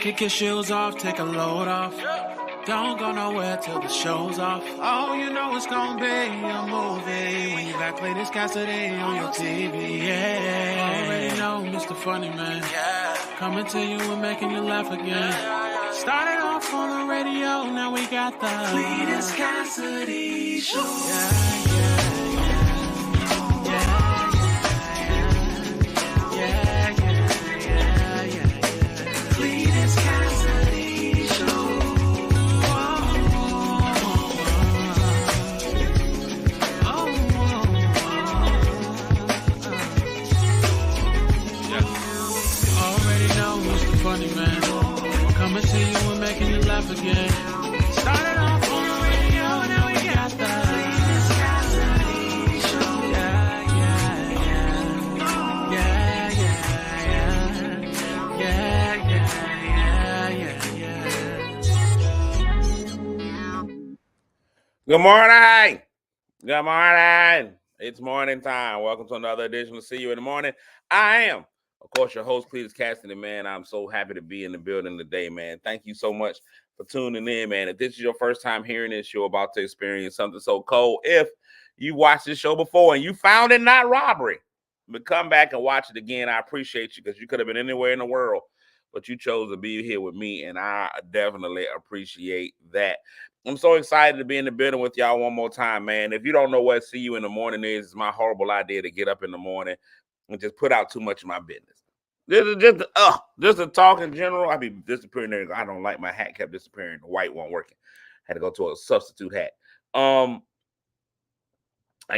Kick your shoes off, take a load off. Don't go nowhere till the show's off. Oh, you know it's gonna be a movie when you got Cletus Cassidy on your TV. Yeah, already know Mr. Funny Man. Coming to you and making you laugh again. Started off on the radio, now we got the Cletus Cassidy Show. Cletus Cassidy Show. Already know Mr. Funny Man. Coming to you and making you laugh again. Started off on the radio, now we got the Cletus Cassidy Show. Good morning. Good morning. It's morning time. Welcome to another edition of See You in the Morning. I am, of course, your host, Cletus Cassidy, man. I'm so happy to be in the building today, man. Thank you so much for tuning in, man. If this is your first time hearing this, you're about to experience something so cold. If you watched this show before and you found it not robbery, but come back and watch it again, I appreciate you because you could have been anywhere in the world, but you chose to be here with me, and I definitely appreciate that. I'm so excited to be in the building with y'all one more time, man. If you don't know what See You in the Morning is, it's my horrible idea to get up in the morning and just put out too much of my business. This is just a talk in general. I be disappearing there. I don't like my hat kept disappearing. The white one working. Had to go to a substitute hat. I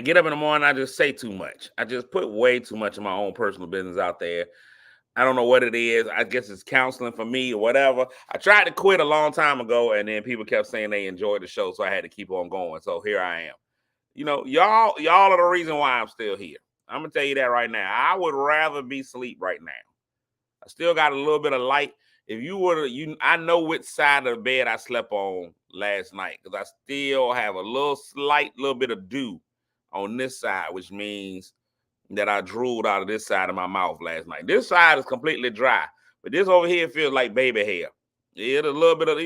get up in the morning, I just say too much. I just put way too much of my own personal business out there. I don't know what it is. I guess it's counseling for me or whatever. I tried to quit a long time ago, and then people kept saying they enjoyed the show, so I had to keep on going. So here I am. You know, y'all are the reason why I'm still here. I'm going to tell you that right now. I would rather be asleep right now. I still got a little bit of light. If you were to, I know which side of the bed I slept on last night because I still have a little bit of dew on this side, which means that I drooled out of this side of my mouth last night. This side is completely dry, but this over here feels like baby hair. Yeah, a little bit of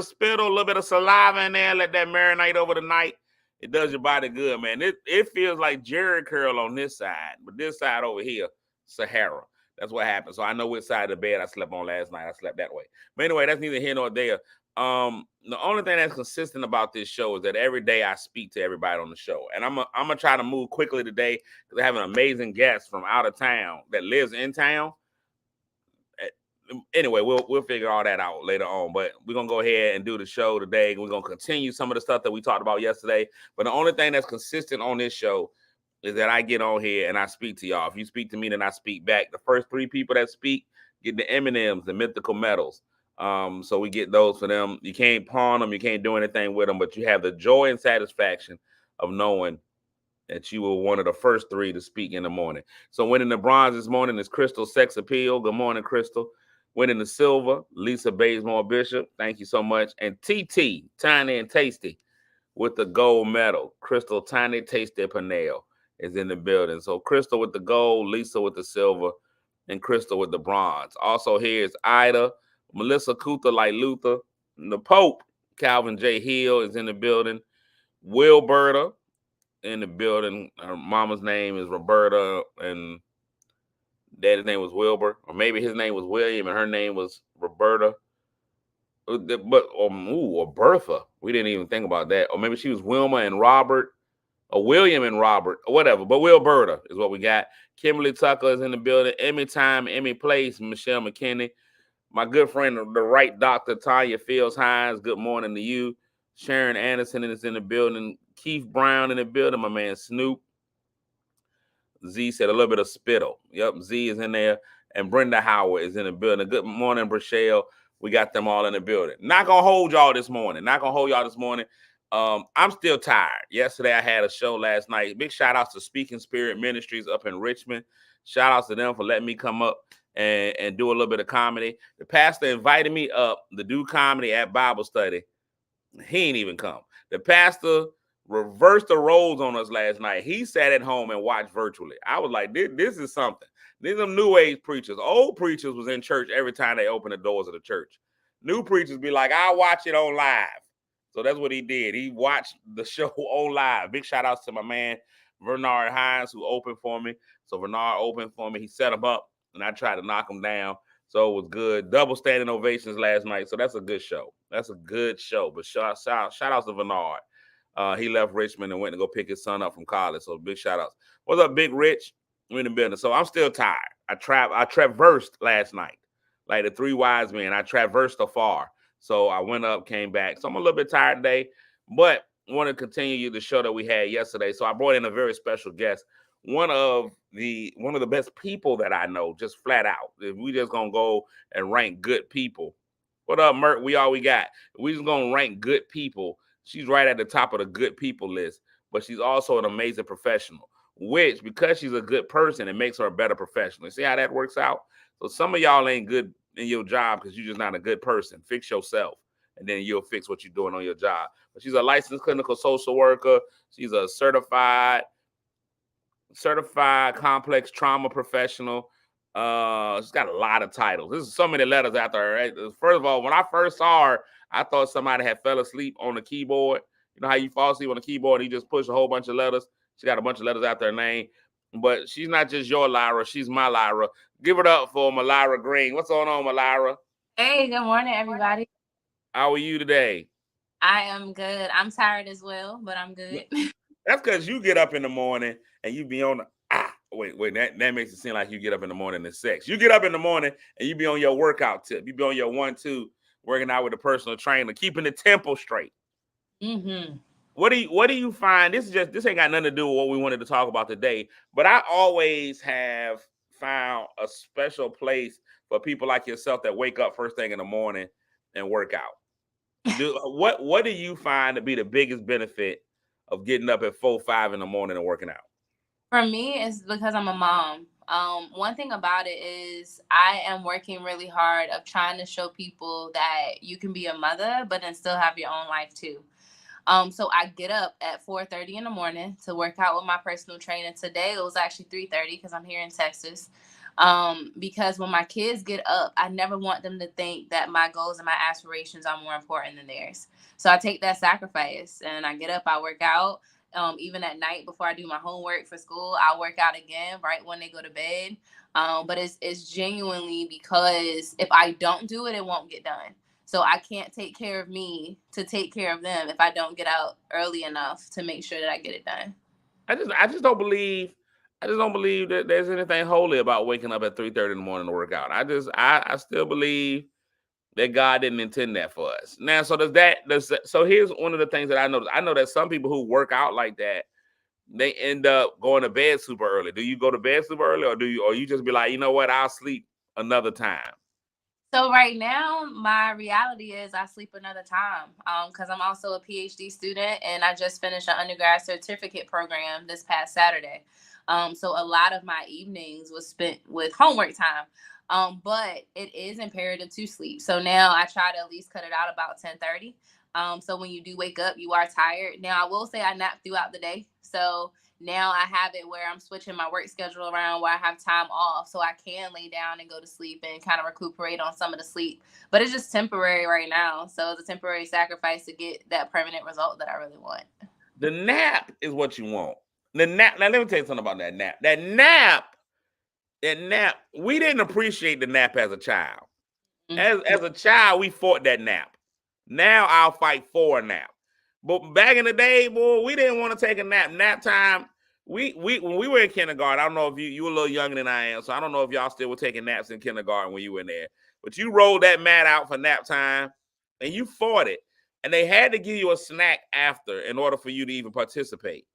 spittle, a little bit of saliva in there. Let that marinate over the night. It does your body good, man. It feels like Jerry curl on this side, but this side over here, Sahara. That's what happened. So I know which side of the bed I slept on last night. I slept that way. But anyway, that's neither here nor there. The only thing that's consistent about this show is that every day I speak to everybody on the show. And I'm gonna try to move quickly today because I have an amazing guest from out of town that lives in town. Anyway, we'll figure all that out later on. But we're gonna go ahead and do the show today. We're gonna continue some of the stuff that we talked about yesterday. But the only thing that's consistent on this show is that I get on here and I speak to y'all. If you speak to me, then I speak back. The first 3 people that speak get the M&Ms, the mythical medals. So we get those for them. You can't pawn them. You can't do anything with them, but you have the joy and satisfaction of knowing that you were one of the first 3 to speak in the morning. So winning the bronze this morning is Crystal Sex Appeal. Good morning, Crystal. Winning the silver, Lisa Bazemore Bishop. Thank you so much. And TT, Tiny and Tasty, with the gold medal. Crystal Tiny Tasty Panel is in the building. So Crystal with the gold, Lisa with the silver, and Crystal with the bronze. Also here is Ida, Melissa Kuther like Luther, the Pope, Calvin J. Hill is in the building. Wilberta in the building. Her mama's name is Roberta and daddy's name was Wilbur. Or maybe his name was William and her name was Roberta. Or Bertha. We didn't even think about that. Or maybe she was Wilma and Robert. Or William and Robert. Or whatever. But Wilberta is what we got. Kimberly Tucker is in the building. Emmy Time, Emmy Place, Michelle McKinney. My good friend, the right doctor, Tanya Fields Hines. Good morning to you. Sharon Anderson is in the building. Keith Brown in the building. My man Snoop. Z said a little bit of spittle. Yep, Z is in there. And Brenda Howard is in the building. Good morning, Brachelle. We got them all in the building. Not going to hold y'all this morning. I'm still tired. Yesterday, I had a show last night. Big shout outs to Speaking Spirit Ministries up in Richmond. Shout outs to them for letting me come up and do a little bit of comedy. The pastor invited me up to do comedy at Bible study. He ain't even come. The pastor reversed the roles on us last night. He sat at home and watched virtually. I was like, this is something. These are new age preachers. Old preachers was in church every time they opened the doors of the church. New preachers be like, I'll watch it on live. So that's what he did. He watched the show on live. Big shout outs to my man, Bernard Hines, who opened for me. So Bernard opened for me. He set him up, and I tried to knock him down. So it was good. Double standing ovations last night. So that's a good show. That's a good show. But shout outs to Bernard. He left Richmond and went to go pick his son up from college. So big shout outs. What's up, Big Rich? We're in the business. So I'm still tired. I traversed last night. Like the three wise men. I traversed afar. So I went up, came back. So I'm a little bit tired today, but I want to continue the show that we had yesterday. So I brought in a very special guest. One of the best people that I know, just flat out. If we just gonna go and rank good people. What up, Mert? We got. We just gonna rank good people. She's right at the top of the good people list, but she's also an amazing professional, which because she's a good person, it makes her a better professional. See how that works out? So some of y'all ain't good in your job because you're just not a good person. Fix yourself, and then you'll fix what you're doing on your job. But she's a licensed clinical social worker. She's a certified complex trauma professional. She's got a lot of titles. There's so many letters after her. Right? First of all, when I first saw her, I thought somebody had fell asleep on the keyboard. You know how you fall asleep on the keyboard and you just push a whole bunch of letters? She got a bunch of letters after her name. But she's not just your Lyra, she's my Lyra. Give it up for Malyra Green. What's going on, Malyra? Hey, good morning, everybody. How are you today? I am good. I'm tired as well, but I'm good. That's because you get up in the morning and you be on the wait, that makes it seem like you get up in the morning and sex. You get up in the morning and you be on your workout tip. You be on your 1-2, working out with a personal trainer, keeping the tempo straight. Mm-hmm. What do you find? This ain't got nothing to do with what we wanted to talk about today, but I always have found a special place for people like yourself that wake up first thing in the morning and work out. What do you find to be the biggest benefit of getting up at 4, 5 in the morning and working out? For me, it's because I'm a mom. One thing about it is I am working really hard of trying to show people that you can be a mother, but then still have your own life too. So I get up at 4:30 in the morning to work out with my personal trainer. Today it was actually 3:30 because I'm here in Texas. Because when my kids get up, I never want them to think that my goals and my aspirations are more important than theirs. So I take that sacrifice and I get up, I work out. Even at night before I do my homework for school, I'll work out again right when they go to bed. But it's genuinely because if I don't do it, it won't get done. So I can't take care of me to take care of them if I don't get out early enough to make sure that I get it done. I just don't believe that there's anything holy about waking up at 3:30 in the morning to work out. I still believe that God didn't intend that for us. Now, so so here's one of the things that I noticed. I know that some people who work out like that, they end up going to bed super early. Do you go to bed super early, or you just be like, you know what, I'll sleep another time? So right now, my reality is I sleep another time because I'm also a PhD student and I just finished an undergrad certificate program this past Saturday. So a lot of my evenings was spent with homework time. But it is imperative to sleep. So now I try to at least cut it out about 10:30. So when you do wake up, you are tired. Now I will say I nap throughout the day. So now I have it where I'm switching my work schedule around where I have time off so I can lay down and go to sleep and kind of recuperate on some of the sleep. But it's just temporary right now. So it's a temporary sacrifice to get that permanent result that I really want. The nap is what you want. The nap. Now let me tell you something about that nap. That nap, we didn't appreciate the nap as a child. As a child, we fought that nap. Now I'll fight for a nap. But back in the day, boy, we didn't want to take a nap. Nap time, when we were in kindergarten, I don't know if you were a little younger than I am, so I don't know if y'all still were taking naps in kindergarten when you were in there. But you rolled that mat out for nap time, and you fought it. And they had to give you a snack after in order for you to even participate.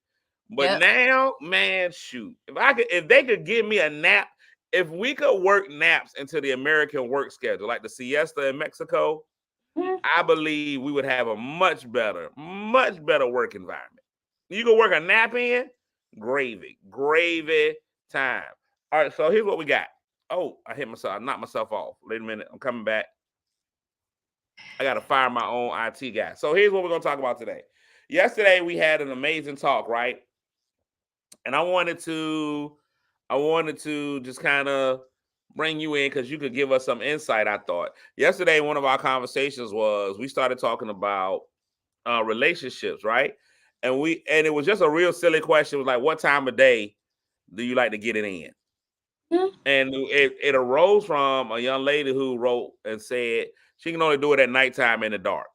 But now, man, shoot. If they could give me a nap, if we could work naps into the American work schedule, like the siesta in Mexico, I believe we would have a much better work environment. You can work a nap in, gravy time. All right, so here's what we got. Oh, I hit myself. I knocked myself off. Wait a minute. I'm coming back. I got to fire my own IT guy. So here's what we're going to talk about today. Yesterday we had an amazing talk, right? And I wanted to just kind of bring you in because you could give us some insight. I thought yesterday one of our conversations was we started talking about relationships, right? And it was just a real silly question. It was like, what time of day do you like to get it in? Mm-hmm. And it arose from a young lady who wrote and said she can only do it at nighttime in the dark.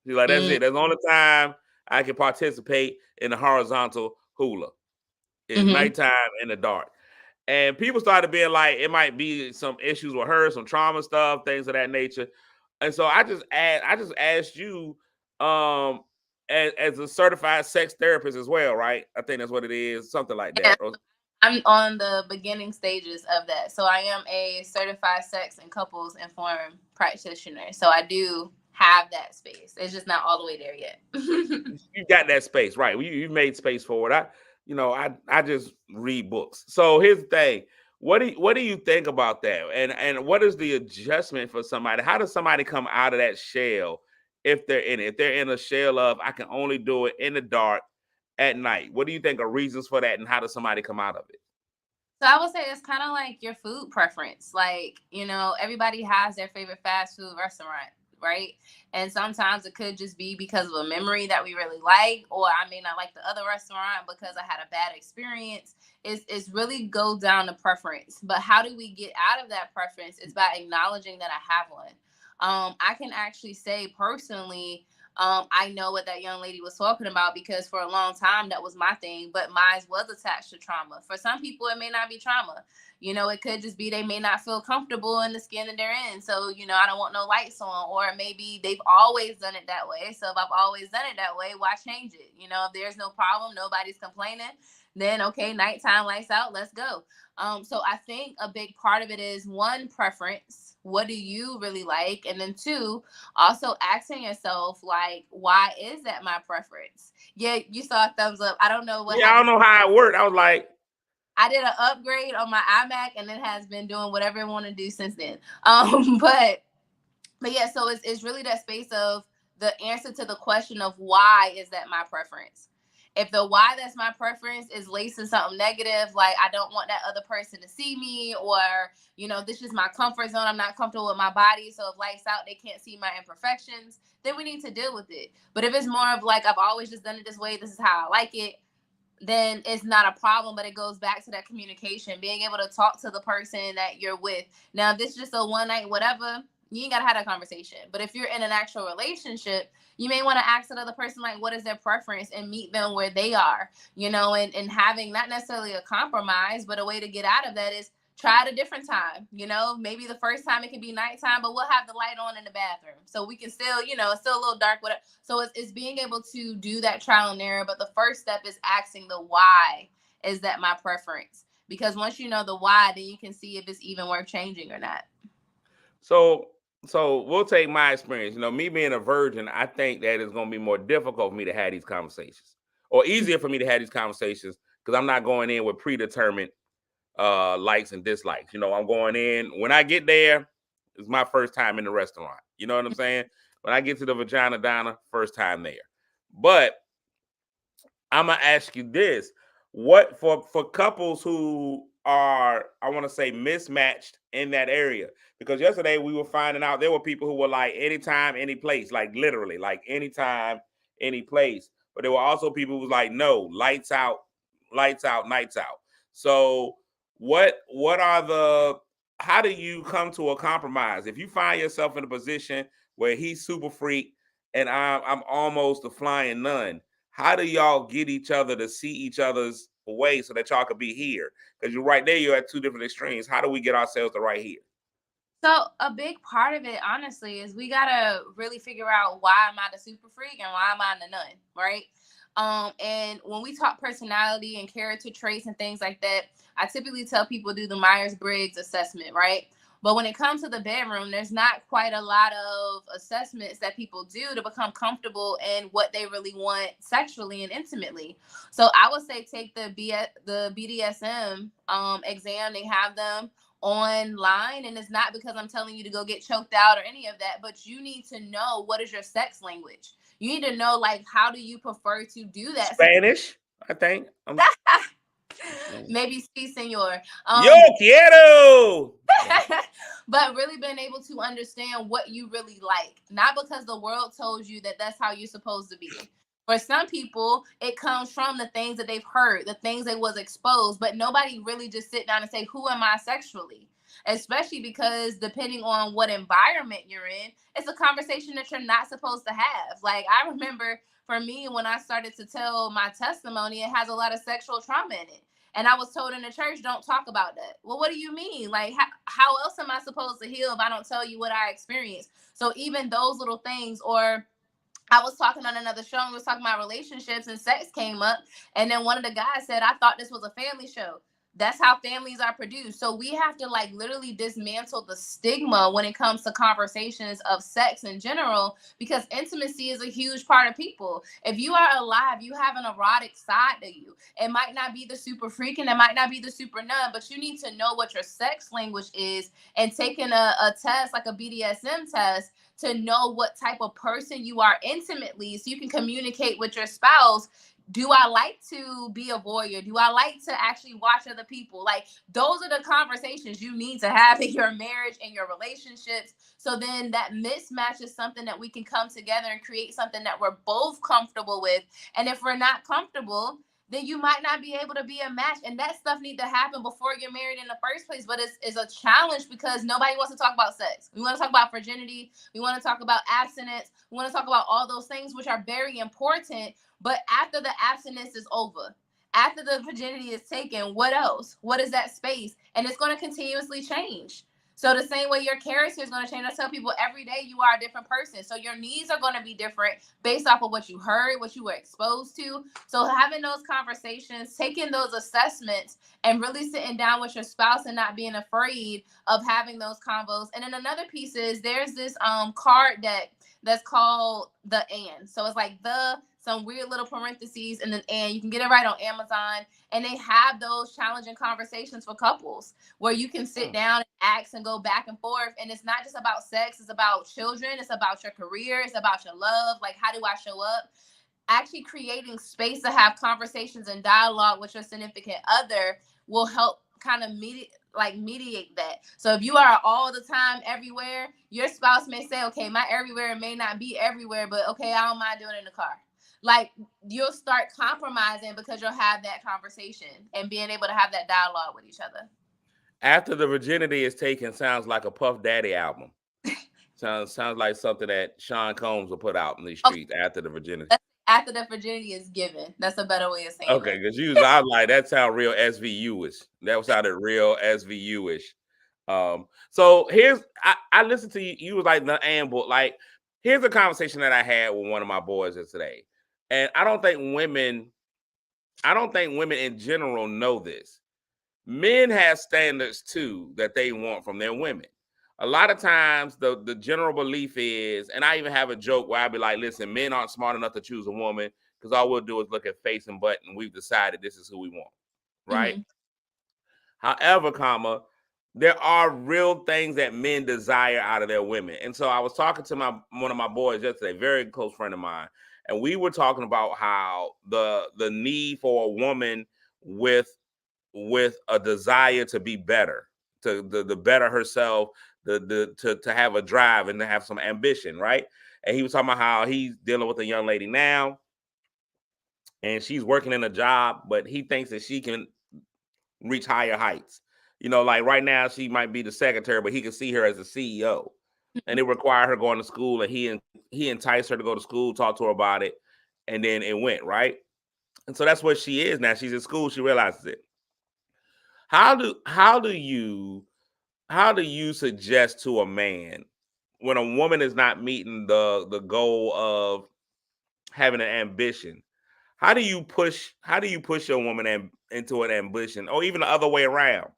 She's like, that's it. That's the only time I can participate in the horizontal hula. It's nighttime in the dark. And people started being like, it might be some issues with her, some trauma stuff, things of that nature. And so I just asked you, as a certified sex therapist as well, right? I think that's what it is, something like that. Yeah, I'm on the beginning stages of that. So I am a certified sex and couples informed practitioner. So I do have that space. It's just not all the way there yet. You got that space, right? You made space for it. I just read books. So here's the thing. What do you think about that? And what is the adjustment for somebody? How does somebody come out of that shell if they're in it? If they're in a shell of I can only do it in the dark at night. What do you think are reasons for that, and how does somebody come out of it? So I would say it's kind of like your food preference. Like, everybody has their favorite fast food restaurant, right? And sometimes it could just be because of a memory that we really like, or I may not like the other restaurant because I had a bad experience. It's really go down to preference. But how do we get out of that preference? It's by acknowledging that I have one. I can actually say personally, I know what that young lady was talking about because for a long time that was my thing, but mine was attached to trauma. For some people, it may not be trauma. It could just be they may not feel comfortable in the skin that they're in. So, I don't want no lights on, or maybe they've always done it that way. So if I've always done it that way, why change it? If there's no problem, nobody's complaining, then okay, nighttime lights out, let's go. So I think a big part of it is one, preference. What do you really like? And then two, also asking yourself, like, why is that my preference? Yeah, you saw a thumbs up. I don't know what I don't know how it worked. I was like, I did an upgrade on my iMac, and it has been doing whatever it want to do since then. But yeah, so it's really that space of the answer to the question of why is that my preference. If the why that's my preference is laced in something negative, like I don't want that other person to see me, or this is my comfort zone, I'm not comfortable with my body, so if lights out they can't see my imperfections, then we need to deal with it. But if it's more of like I've always just done it this way, this is how I like it, then it's not a problem. But it goes back to that communication, being able to talk to the person that you're with. Now, if this is just a one night whatever, you ain't gotta have that conversation. But if you're in an actual relationship, you may want to ask another person, like, what is their preference, and meet them where they are, and having not necessarily a compromise, but a way to get out of that is try at a different time. Maybe the first time it can be nighttime, but we'll have the light on in the bathroom. So we can still, it's still a little dark, whatever. So it's being able to do that trial and error. But the first step is asking the why is that my preference? Because once you know the why, then you can see if it's even worth changing or not. So we'll take my experience. Me being a virgin, I think that it's going to be more difficult for me to have these conversations, or easier for me to have these conversations because I'm not going in with predetermined likes and dislikes. I'm going in when I get there. It's my first time in the restaurant. You know what I'm saying? When I get to the Vagina Diner, first time there. But I'm gonna ask you this: what for couples who are, I want to say, mismatched in that area? Because yesterday we were finding out there were people who were like anytime, any place, like literally, like anytime, any place. But there were also people who was like, no, lights out, lights out, nights out. So what are the, how do you come to a compromise if you find yourself in a position where he's super freak and I'm almost a flying nun? How do y'all get each other to see each other's way so that y'all could be here? Because you're right there, you're at two different extremes. How do we get ourselves to right here? So a big part of it, honestly, is we gotta really figure out why am I the super freak and why am I the nun, right? And when we talk personality and character traits and things like that, I typically tell people do the Myers-Briggs assessment, right? But when it comes to the bedroom, there's not quite a lot of assessments that people do to become comfortable in what they really want sexually and intimately. So I would say take the BDSM exam. They have them online, and it's not because I'm telling you to go get choked out or any of that, but you need to know what is your sex language. You need to know, like, how do you prefer to do that? Spanish, I think. Maybe sí, senor. Yo quiero. But really being able to understand what you really like, not because the world told you that that's how you're supposed to be. For some people, it comes from the things that they've heard, the things they was exposed, but nobody really just sit down and say, who am I sexually? Especially because depending on what environment you're in, it's a conversation that you're not supposed to have. Like, I remember for me, when I started to tell my testimony, it has a lot of sexual trauma in it. And I was told in the church, don't talk about that. Well, what do you mean? Like, how else am I supposed to heal if I don't tell you what I experienced? So even those little things, or I was talking on another show and we was talking about relationships and sex came up. And then one of the guys said, I thought this was a family show. That's how families are produced. So we have to like literally dismantle the stigma when it comes to conversations of sex in general, because intimacy is a huge part of people. If you are alive, you have an erotic side to you. It might not be the super freak and it might not be the super none, but you need to know what your sex language is, and taking a test like a BDSM test to know what type of person you are intimately, so you can communicate with your spouse. Do I like to be a voyeur? Do I like to actually watch other people? Like, those are the conversations you need to have in your marriage and your relationships. So then that mismatch is something that we can come together and create something that we're both comfortable with. And if we're not comfortable, then you might not be able to be a match. And that stuff needs to happen before you're married in the first place. But it's a challenge because nobody wants to talk about sex. We want to talk about virginity. We want to talk about abstinence. We want to talk about all those things, which are very important. But after the abstinence is over, after the virginity is taken, what else? What is that space? And it's going to continuously change. So the same way your character is going to change. I tell people every day you are a different person. So your needs are going to be different based off of what you heard, what you were exposed to. So having those conversations, taking those assessments, and really sitting down with your spouse and not being afraid of having those convos. And then another piece is there's this card deck that's called the and. So it's like some weird little parentheses and then and. You can get it right on Amazon. And they have those challenging conversations for couples where you can sit down and ask and go back and forth. And it's not just about sex. It's about children. It's about your career. It's about your love. Like, how do I show up? Actually creating space to have conversations and dialogue with your significant other will help kind of mediate that. So if you are all the time everywhere, your spouse may say, okay, my everywhere may not be everywhere, but okay, I don't mind doing it in the car. Like, you'll start compromising because you'll have that conversation and being able to have that dialogue with each other. After the Virginity is Taken sounds like a Puff Daddy album. sounds like something that Sean Combs will put out in these streets. Okay. After the virginity. After the virginity is given. That's a better way of saying okay, because I was like, that sounds real SVU-ish. That sounded real SVU-ish. So here's, I listened to you. You was like the amble. Like, here's a conversation that I had with one of my boys yesterday. And I don't think women in general know this. Men have standards too that they want from their women. A lot of times the general belief is, and I even have a joke where I'd be like, listen, men aren't smart enough to choose a woman because all we'll do is look at face and butt and we've decided this is who we want, right? However, there are real things that men desire out of their women. And so I was talking to one of my boys yesterday, very close friend of mine, and we were talking about how the need for a woman with a desire to be better, to better herself, to have a drive and to have some ambition, right? And he was talking about how he's dealing with a young lady now, and she's working in a job, but he thinks that she can reach higher heights. You know, like right now she might be the secretary, but he can see her as the CEO. And it required her going to school, and he enticed her to go to school, talk to her about it, and then it went, right? And so that's what she is now. She's in school, she realizes it. How do you suggest to a man when a woman is not meeting the goal of having an ambition? How do you push your woman into an ambition, or even the other way around?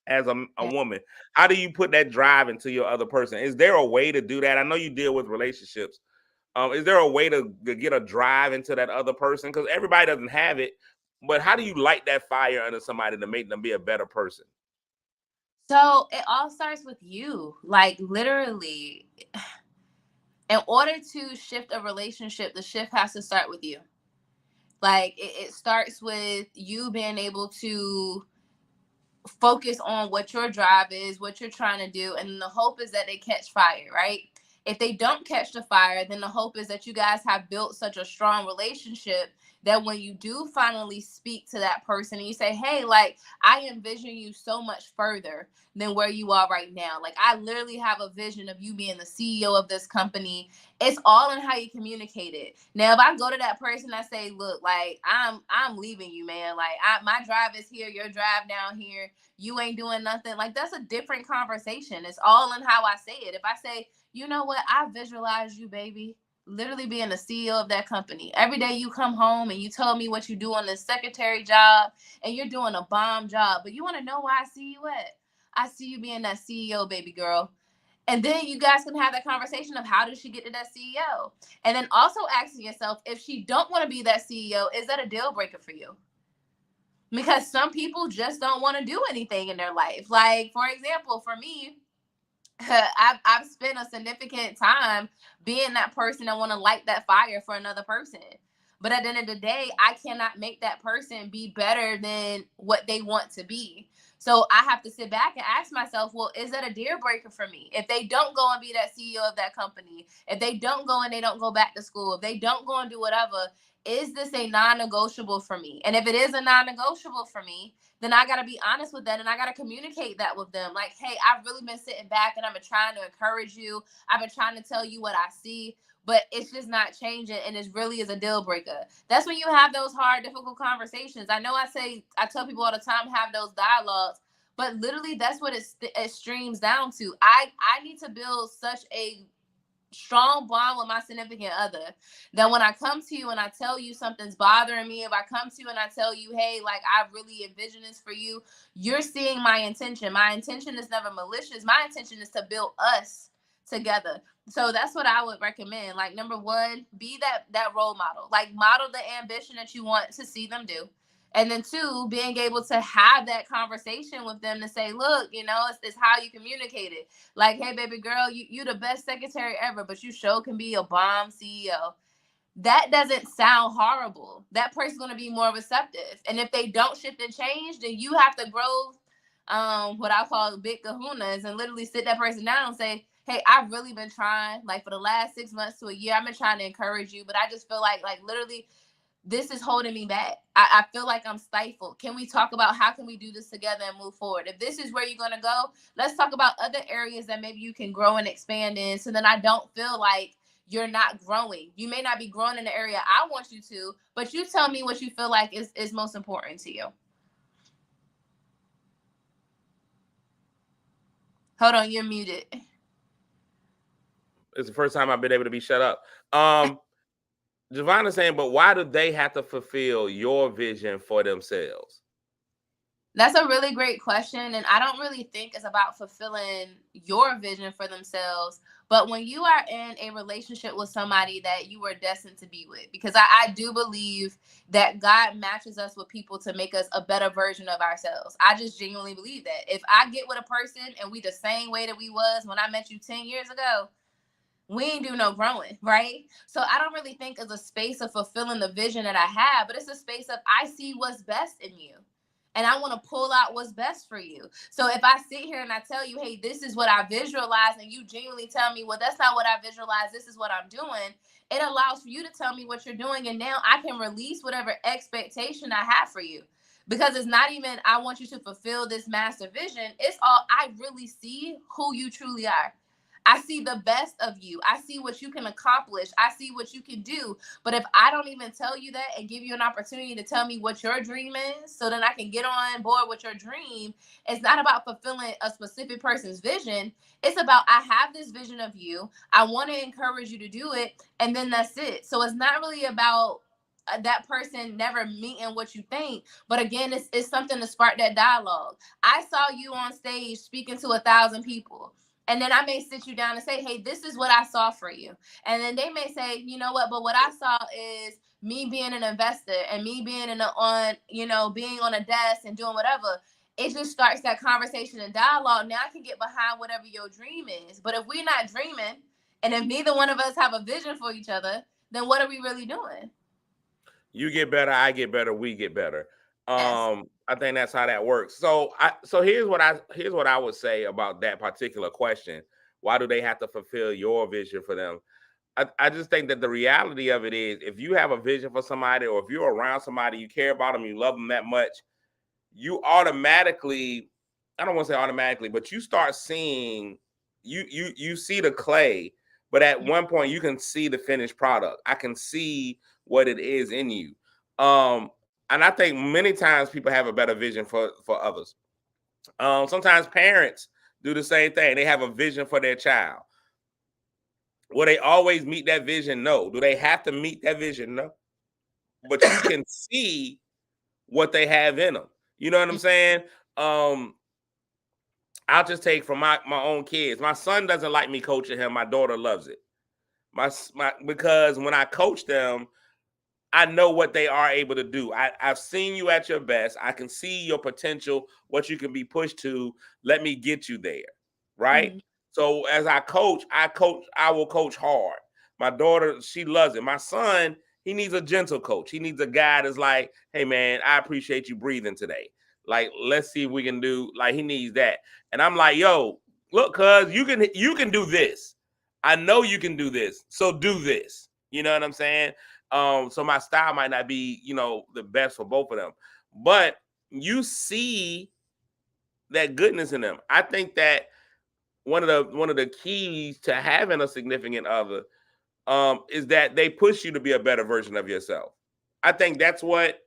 As a woman, how do you put that drive into your other person? Is there a way to do that? I know you deal with relationships. Is there a way to get a drive into that other person? Because everybody doesn't have it. But how do you light that fire under somebody to make them be a better person? So it all starts with you. Like, literally, In order to shift a relationship, the shift has to start with you. Like it starts with you being able to focus on what your drive is, what you're trying to do, and the hope is that they catch fire, right? If they don't catch the fire, then the hope is that you guys have built such a strong relationship that when you do finally speak to that person and you say, hey, like, I envision you so much further than where you are right now. Like, I literally have a vision of you being the CEO of this company. It's all in how you communicate it. Now, if I go to that person, I say, look, like, I'm leaving you, man. Like, my drive is here, your drive down here. You ain't doing nothing. Like, that's a different conversation. It's all in how I say it. If I say, you know what, I visualize you, baby, literally being the CEO of that company. Every day you come home and you tell me what you do on the secretary job and you're doing a bomb job, but you want to know where I see you at? I see you being that CEO, baby girl. And then you guys can have that conversation of how did she get to that CEO? And then also asking yourself, if she don't want to be that CEO, is that a deal breaker for you? Because some people just don't want to do anything in their life. Like, for example, for me, I've spent a significant time being that person that want to light that fire for another person. But at the end of the day, I cannot make that person be better than what they want to be. So I have to sit back and ask myself, well, is that a deal breaker for me? If they don't go and be that CEO of that company, if they don't go and they don't go back to school, if they don't go and do whatever, is this a non-negotiable for me? And if it is a non-negotiable for me, then I got to be honest with that and I got to communicate that with them. Like, hey, I've really been sitting back and I've been trying to encourage you. I've been trying to tell you what I see, but it's just not changing and it really is a deal breaker. That's when you have those hard, difficult conversations. I know I tell people all the time, have those dialogues, but literally that's what it streams down to. I need to build such a strong bond with my significant other that when I come to you and I tell you something's bothering me, if I come to you and I tell you, hey, like, I really envision this for you, you're seeing my intention. My intention is never malicious. My intention is to build us together. So that's what I would recommend. Like, number one, be that role model. Like, model the ambition that you want to see them do. And then two, being able to have that conversation with them to say, look, you know, it's how you communicate it. Like, hey, baby girl, you the best secretary ever, but you sure can be a bomb CEO. That doesn't sound horrible. That person's going to be more receptive. And if they don't shift and change, then you have to grow what I call big kahunas and literally sit that person down and say, hey, I've really been trying, like, for the last 6 months to a year, I've been trying to encourage you, but I just feel like literally this is holding me back. I feel like I'm stifled. Can we talk about how can we do this together and move forward? If this is where you're going to go, let's talk about other areas that maybe you can grow and expand in so then I don't feel like you're not growing. You may not be growing in the area I want you to, but you tell me what you feel like is most important to you. Hold on, you're muted. It's the first time I've been able to be shut up. Javon is saying, but why do they have to fulfill your vision for themselves? That's a really great question. And I don't really think it's about fulfilling your vision for themselves. But when you are in a relationship with somebody that you were destined to be with, because I do believe that God matches us with people to make us a better version of ourselves. I just genuinely believe that. If I get with a person and we the same way that we was when I met you 10 years ago, we ain't do no growing, right? So I don't really think it's a space of fulfilling the vision that I have, but it's a space of I see what's best in you. And I want to pull out what's best for you. So if I sit here and I tell you, hey, this is what I visualize, and you genuinely tell me, well, that's not what I visualize, this is what I'm doing, it allows for you to tell me what you're doing. And now I can release whatever expectation I have for you. Because it's not even, I want you to fulfill this master vision. It's all, I really see who you truly are. I see the best of you. I see what you can accomplish. I see what you can do. But if I don't even tell you that and give you an opportunity to tell me what your dream is, so then I can get on board with your dream, it's not about fulfilling a specific person's vision. It's about, I have this vision of you. I want to encourage you to do it. And then that's it. So it's not really about that person never meeting what you think. But again, it's something to spark that dialogue. I saw you on stage speaking to 1,000 people. And then I may sit you down and say, hey, this is what I saw for you. And then they may say, you know what, but what I saw is me being an investor and me being being on a desk and doing whatever. It just starts that conversation and dialogue. Now I can get behind whatever your dream is. But if we're not dreaming And if neither one of us have a vision for each other, then what are we really doing? You get better, I get better, we get better. Yes. I think that's how that works. So here's what I would say about that particular question. Why do they have to fulfill your vision for them? I just think that the reality of it is, if you have a vision for somebody, or if you're around somebody, you care about them, you love them that much, you automatically, I don't want to say automatically, but you start seeing, you see the clay, but at one point you can see the finished product. I can see what it is in you. And I think many times people have a better vision for others. Sometimes parents do the same thing. They have a vision for their child. Will they always meet that vision? No. Do they have to meet that vision? No. But you can see what they have in them. You know what I'm saying? I'll just take from my own kids. My son doesn't like me coaching him. My daughter loves it. Because when I coach them, I know what they are able to do. I've seen you at your best. I can see your potential, what you can be pushed to. Let me get you there, right? Mm-hmm. So as I will coach hard. My daughter, she loves it. My son, he needs a gentle coach. He needs a guy that's like, hey, man, I appreciate you breathing today. Like, let's see if we can do, like, he needs that. And I'm like, yo, look, cuz you can do this. I know you can do this. So do this. You know what I'm saying? So my style might not be, the best for both of them, but you see that goodness in them. I think that one of the keys to having a significant other is that they push you to be a better version of yourself. I think that's what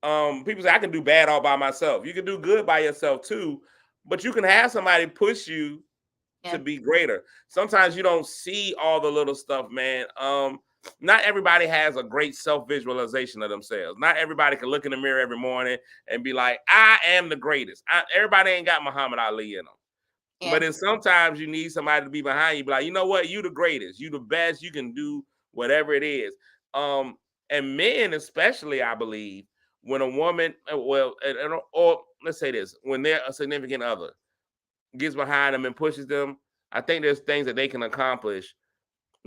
people say. I can do bad all by myself. You can do good by yourself too, but you can have somebody push you to be greater. Sometimes you don't see all the little stuff, man. Not everybody has a great self-visualization of themselves. Not everybody can look in the mirror every morning and be like, I am the greatest. Everybody ain't got Muhammad Ali in them. Yeah. But then sometimes you need somebody to be behind you, be like, you know what? You the greatest. You the best. You can do whatever it is. And men especially, I believe, when a woman, or let's say this, when they're a significant other, gets behind them and pushes them, I think there's things that they can accomplish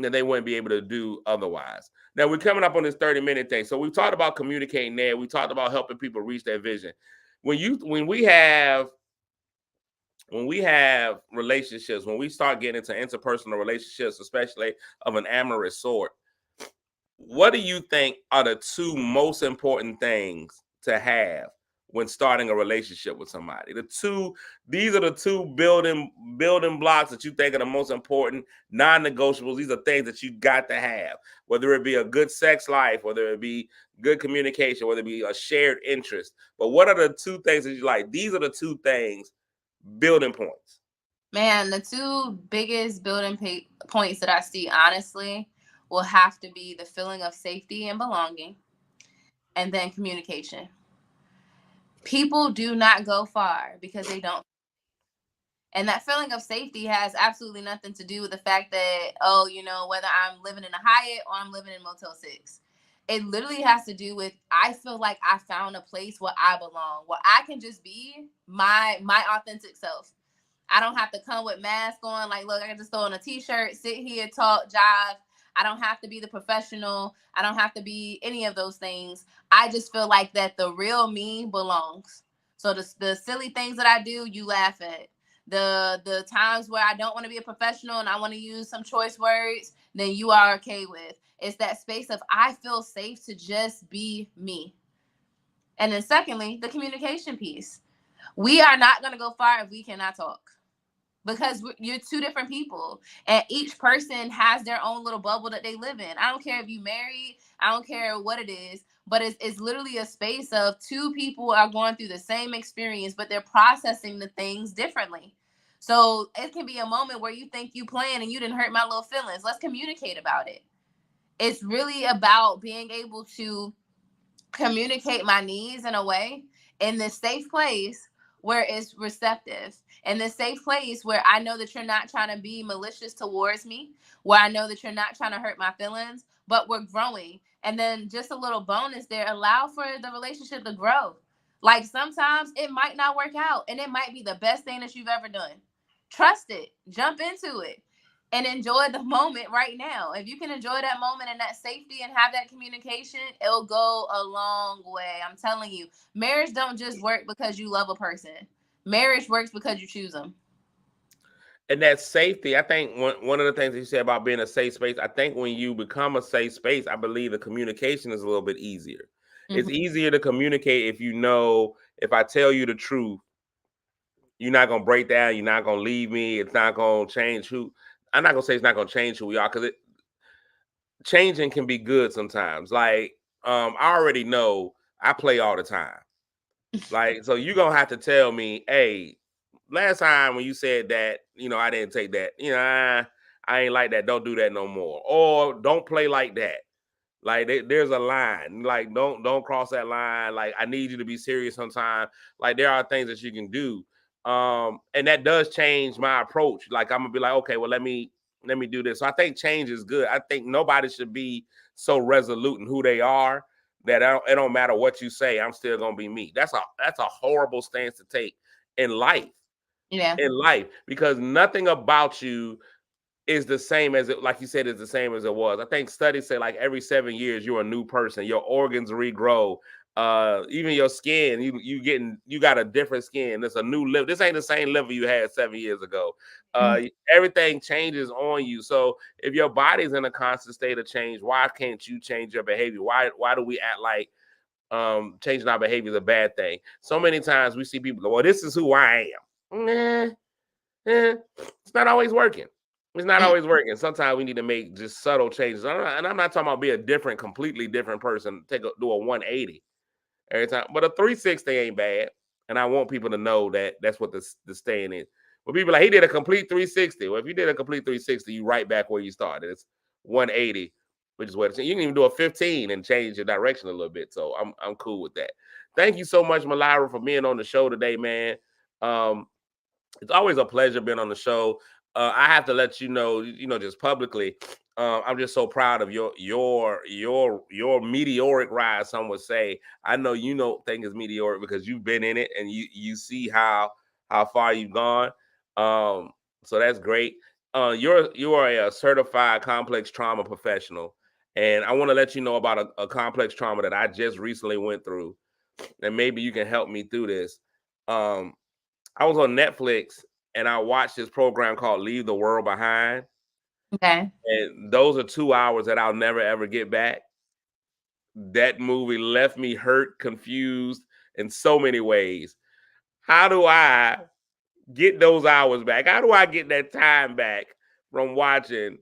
that they wouldn't be able to do otherwise. Now, we're coming up on this 30-minute thing. So we talked about communicating there. We talked about helping people reach their vision. When we have relationships, when we start getting into interpersonal relationships, especially of an amorous sort, what do you think are the two most important things to have when starting a relationship with somebody? These are the two building blocks that you think are the most important, non-negotiables. These are things that you got to have, whether it be a good sex life, whether it be good communication, whether it be a shared interest. But what are the two things that you like? These are the two things, building points. Man, the two biggest building points that I see, honestly, will have to be the feeling of safety and belonging, and then communication. People do not go far because they don't. And that feeling of safety has absolutely nothing to do with the fact that, whether I'm living in a Hyatt or I'm living in Motel 6. It literally has to do with, I feel like I found a place where I belong, where I can just be my authentic self. I don't have to come with mask on. Like, look, I can just throw on a t-shirt, sit here, talk, jive. I don't have to be the professional. I don't have to be any of those things. I just feel like that the real me belongs. So the silly things that I do, you laugh at. The times where I don't want to be a professional and I want to use some choice words, then you are okay with. It's that space of, I feel safe to just be me. And then secondly, the communication piece. We are not going to go far if we cannot talk. Because you're two different people, and each person has their own little bubble that they live in. I don't care if you're married. I don't care what it is, but it's literally a space of two people are going through the same experience, but they're processing the things differently. So it can be a moment where you think you playing and you didn't hurt my little feelings. Let's communicate about it. It's really about being able to communicate my needs in a way in this safe place where it's receptive, in this safe place where I know that you're not trying to be malicious towards me, where I know that you're not trying to hurt my feelings, but we're growing. And then just a little bonus there, allow for the relationship to grow. Like, sometimes it might not work out and it might be the best thing that you've ever done. Trust it. Jump into it. and enjoy the moment right now. If you can enjoy that moment and that safety and have that communication, it'll go a long way. I'm telling you, marriage don't just work because you love a person. Marriage works because you choose them. And that safety, I think one of the things you said about being a safe space, I think when you become a safe space, I believe the communication is a little bit easier. Mm-hmm. It's easier to communicate if you know, if I tell you the truth, you're not going to break down, you're not going to leave me, it's not going to change who, I'm not going to say it's not going to change who we are, because changing can be good sometimes. Like, I already know I play all the time. Like, so you're going to have to tell me, hey, last time when you said that, I didn't take that, I ain't like that. Don't do that no more. Or don't play like that. Like there's a line. Like don't cross that line. Like I need you to be serious sometimes. Like there are things that you can do. And that does change my approach. Like I'm gonna be like, okay, well let me do this. So I think change is good. I think nobody should be so resolute in who they are that it don't matter what you say, I'm still gonna be me. That's a horrible stance to take in life. Yeah. In life, because nothing about you is the same as it, like you said, is the same as it was. I think studies say like every 7 years you're a new person. Your organs regrow. Even your skin, you got a different skin. It's a new liver. This ain't the same liver you had 7 years ago. Everything changes on you. So if your body's in a constant state of change, why can't you change your behavior? Why do we act like changing our behavior is a bad thing? So many times we see people go, well, this is who I am. It's not always working. It's not always working. Sometimes we need to make just subtle changes. And I'm not talking about be a completely different person, do a 180 every time. But a 360 ain't bad. And I want people to know that that's what the staying is. But people like, he did a complete 360. Well, if you did a complete 360, you right back where you started. It's 180, which is what you can even do a 15 and change your direction a little bit. So I'm cool with that. Thank you so much, Malira, for being on the show today, man. It's always a pleasure being on the show. I have to let you know, just publicly, I'm just so proud of your meteoric rise. Some would say. I know think it's meteoric because you've been in it and you see how far you've gone. So that's great. You are a certified complex trauma professional, and I want to let you know about a complex trauma that I just recently went through, and maybe you can help me through this. I was on Netflix and I watched this program called Leave the World Behind. Okay. And those are 2 hours that I'll never, ever get back. That movie left me hurt, confused in so many ways. How do I get those hours back? How do I get that time back from watching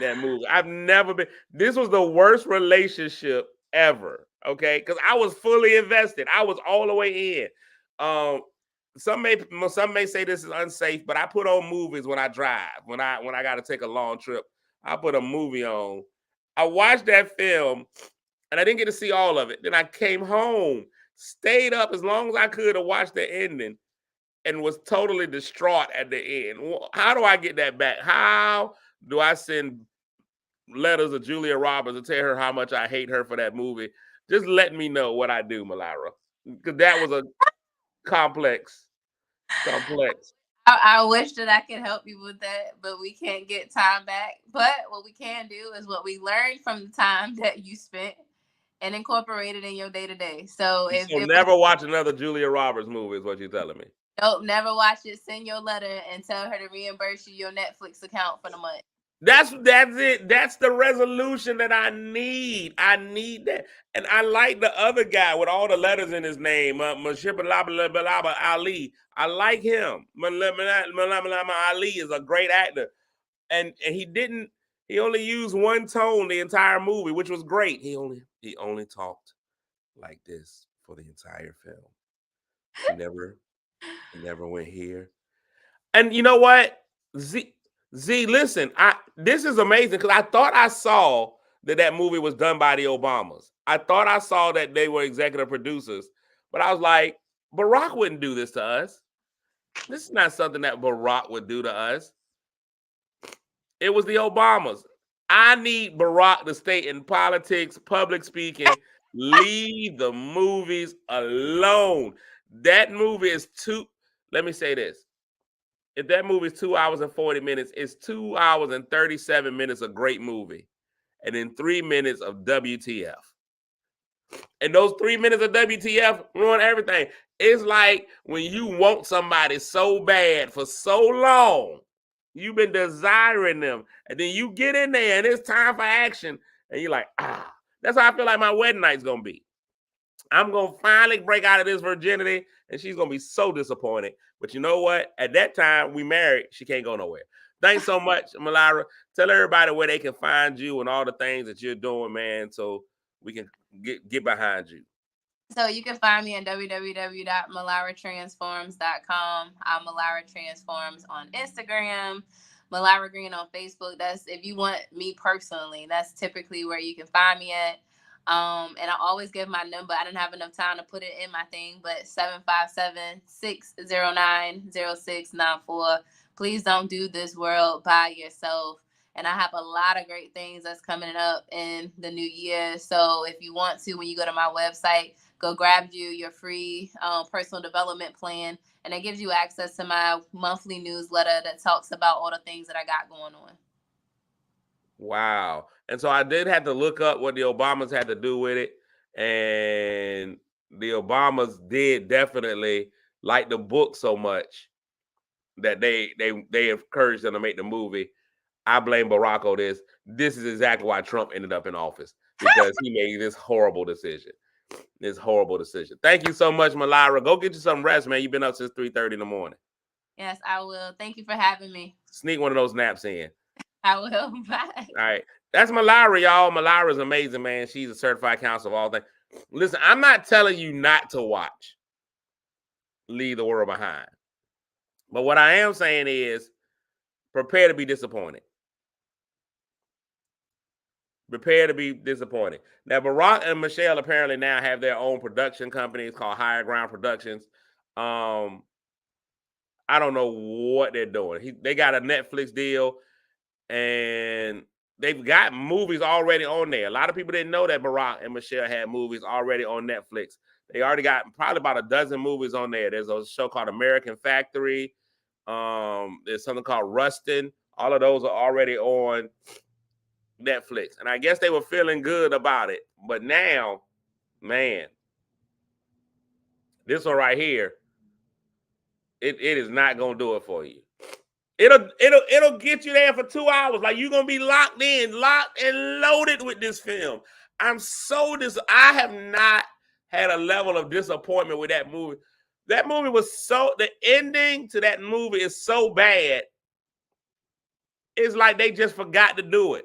that movie? I've never been. This was the worst relationship ever. Okay. Because I was fully invested. I was all the way in. Some may say this is unsafe, but I put on movies when I drive. When I got to take a long trip, I put a movie on. I watched that film, and I didn't get to see all of it. Then I came home, stayed up as long as I could to watch the ending, and was totally distraught at the end. How do I get that back? How do I send letters to Julia Roberts and tell her how much I hate her for that movie? Just let me know what I do, Malira, because that was a complex. I wish that I could help you with that, but we can't get time back. But what we can do is what we learned from the time that you spent and incorporate it in your day-to-day. So never watch another Julia Roberts movie is what you're telling me. Nope, never watch it. Send your letter and tell her to reimburse you your Netflix account for the month. That's it. That's the resolution that I need. I need that. And I like the other guy with all the letters in his name, Mahershala Ali. I like him. Ali is a great actor. And he only used one tone the entire movie, which was great. He only talked like this for the entire film. He never went here. And you know what? Z, listen, this is amazing because I thought I saw that movie was done by the Obamas. I thought I saw that they were executive producers, but I was like, Barack wouldn't do this to us. This is not something that Barack would do to us. It was the Obamas. I need Barack to stay in politics, public speaking, leave the movies alone. That movie is let me say this. If that movie is 2 hours and 40 minutes, it's 2 hours and 37 minutes of great movie. And then 3 minutes of WTF. And those 3 minutes of WTF ruin everything. It's like when you want somebody so bad for so long, you've been desiring them, and then you get in there and it's time for action, and you're like, ah. That's how I feel like my wedding night's gonna be. I'm gonna finally break out of this virginity, and she's gonna be so disappointed. But you know what? At that time, we married. She can't go nowhere. Thanks so much, Malara. Tell everybody where they can find you and all the things that you're doing, man, so we can get behind you. So you can find me at www.malaratransforms.com. I'm Malara Transforms on Instagram, Malara Green on Facebook. That's if you want me personally. That's typically where you can find me at. And I always give my number. I didn't have enough time to put it in my thing, but 757-609-0694. Please don't do this world by yourself. And I have a lot of great things that's coming up in the new year. So if you want to, when you go to my website, go grab your free personal development plan. And it gives you access to my monthly newsletter that talks about all the things that I got going on. Wow. And so I did have to look up what the Obamas had to do with it. And the Obamas did definitely like the book so much that they encouraged them to make the movie. I blame Barack on this. This is exactly why Trump ended up in office, because he made this horrible decision. This horrible decision. Thank you so much, Malara. Go get you some rest, man. You've been up since 3:30 in the morning. Yes, I will. Thank you for having me. Sneak one of those naps in. I will. Bye. All right. That's Malara, y'all. Malara is amazing, man. She's a certified counselor of all things. Listen, I'm not telling you not to watch Leave the World Behind. But what I am saying is prepare to be disappointed. Prepare to be disappointed. Now, Barack and Michelle apparently now have their own production companies called Higher Ground Productions. I don't know what they're doing. They got a Netflix deal, and they've got movies already on there. A lot of people didn't know that Barack and Michelle had movies already on Netflix. They already got probably about a dozen movies on there. There's a show called American Factory. There's something called Rustin. All of those are already on Netflix. And I guess they were feeling good about it. But now, man, this one right here, it is not going to do it for you. It'll get you there for 2 hours. Like, you're going to be locked and loaded with this film. I have not had a level of disappointment with that movie. That movie was the ending to that movie is so bad. It's like they just forgot to do it.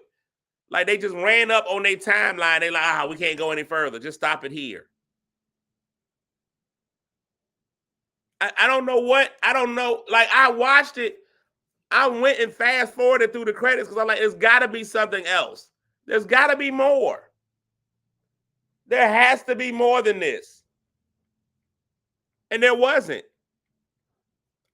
Like they just ran up on their timeline. They're like, we can't go any further. Just stop it here. I don't know what. I don't know. Like, I watched it. I went and fast forwarded through the credits because I'm like, it's got to be something else. There's got to be more. There has to be more than this. And there wasn't.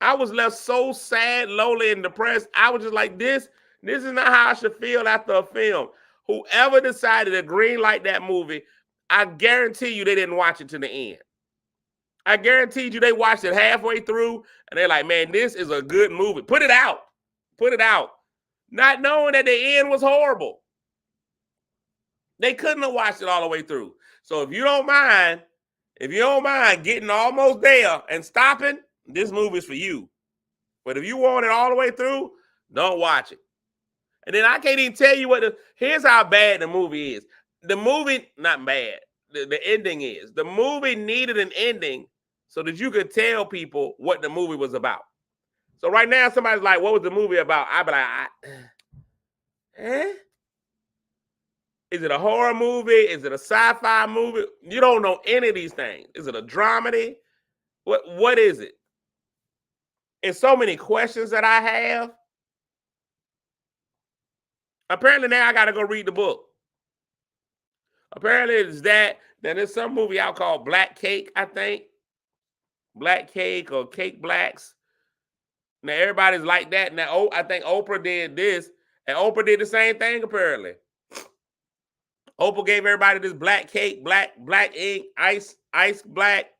I was left so sad, lonely, and depressed. I was just like, this is not how I should feel after a film. Whoever decided to greenlight that movie, I guarantee you they didn't watch it to the end. I guarantee you they watched it halfway through, and they're like, man, this is a good movie. Put it out. Put it out. Not knowing that the end was horrible. They couldn't have watched it all the way through. So if you don't mind getting almost there and stopping, this movie's for you. But if you want it all the way through, don't watch it. And then I can't even tell you here's how bad the movie is. The movie, not bad, the ending is. The movie needed an ending so that you could tell people what the movie was about. So right now, somebody's like, what was the movie about? I'd be like, Is it a horror movie? Is it a sci-fi movie? You don't know any of these things. Is it a dramedy? What is it? It's so many questions that I have. Apparently now I got to go read the book. Apparently it's that. Then there's some movie out called Black Cake, I think. Black Cake or Cake Blacks. Now everybody's like that. Now I think Oprah did this, and Oprah did the same thing apparently. Oprah gave everybody this black cake, black ink, ice black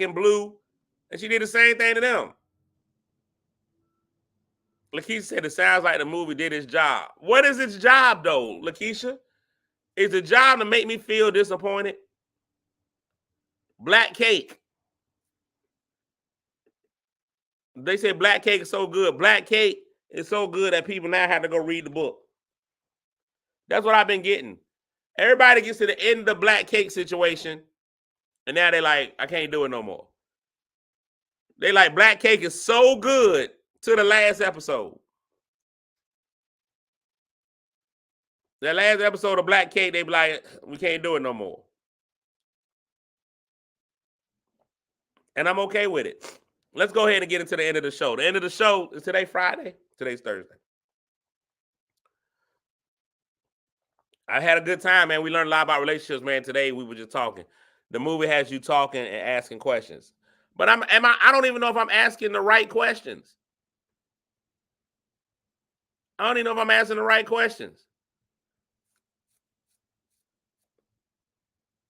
and blue, and she did the same thing to them. Lakeisha said it sounds like the movie did its job. What is its job, though, Lakeisha? Is the job to make me feel disappointed? Black Cake. They say Black Cake is so good. Black Cake is so good that people now have to go read the book. That's what I've been getting. Everybody gets to the end of the Black Cake situation, and now they're like, I can't do it no more. They like Black Cake is so good to the last episode. That last episode of Black Cake, they be like, we can't do it no more. And I'm okay with it. Let's go ahead and get into the end of the show. The end of the show is today Friday. Today's Thursday. I had a good time, man. We learned a lot about relationships, man. Today we were just talking. The movie has you talking and asking questions. But I don't even know if I'm asking the right questions. I don't even know if I'm asking the right questions.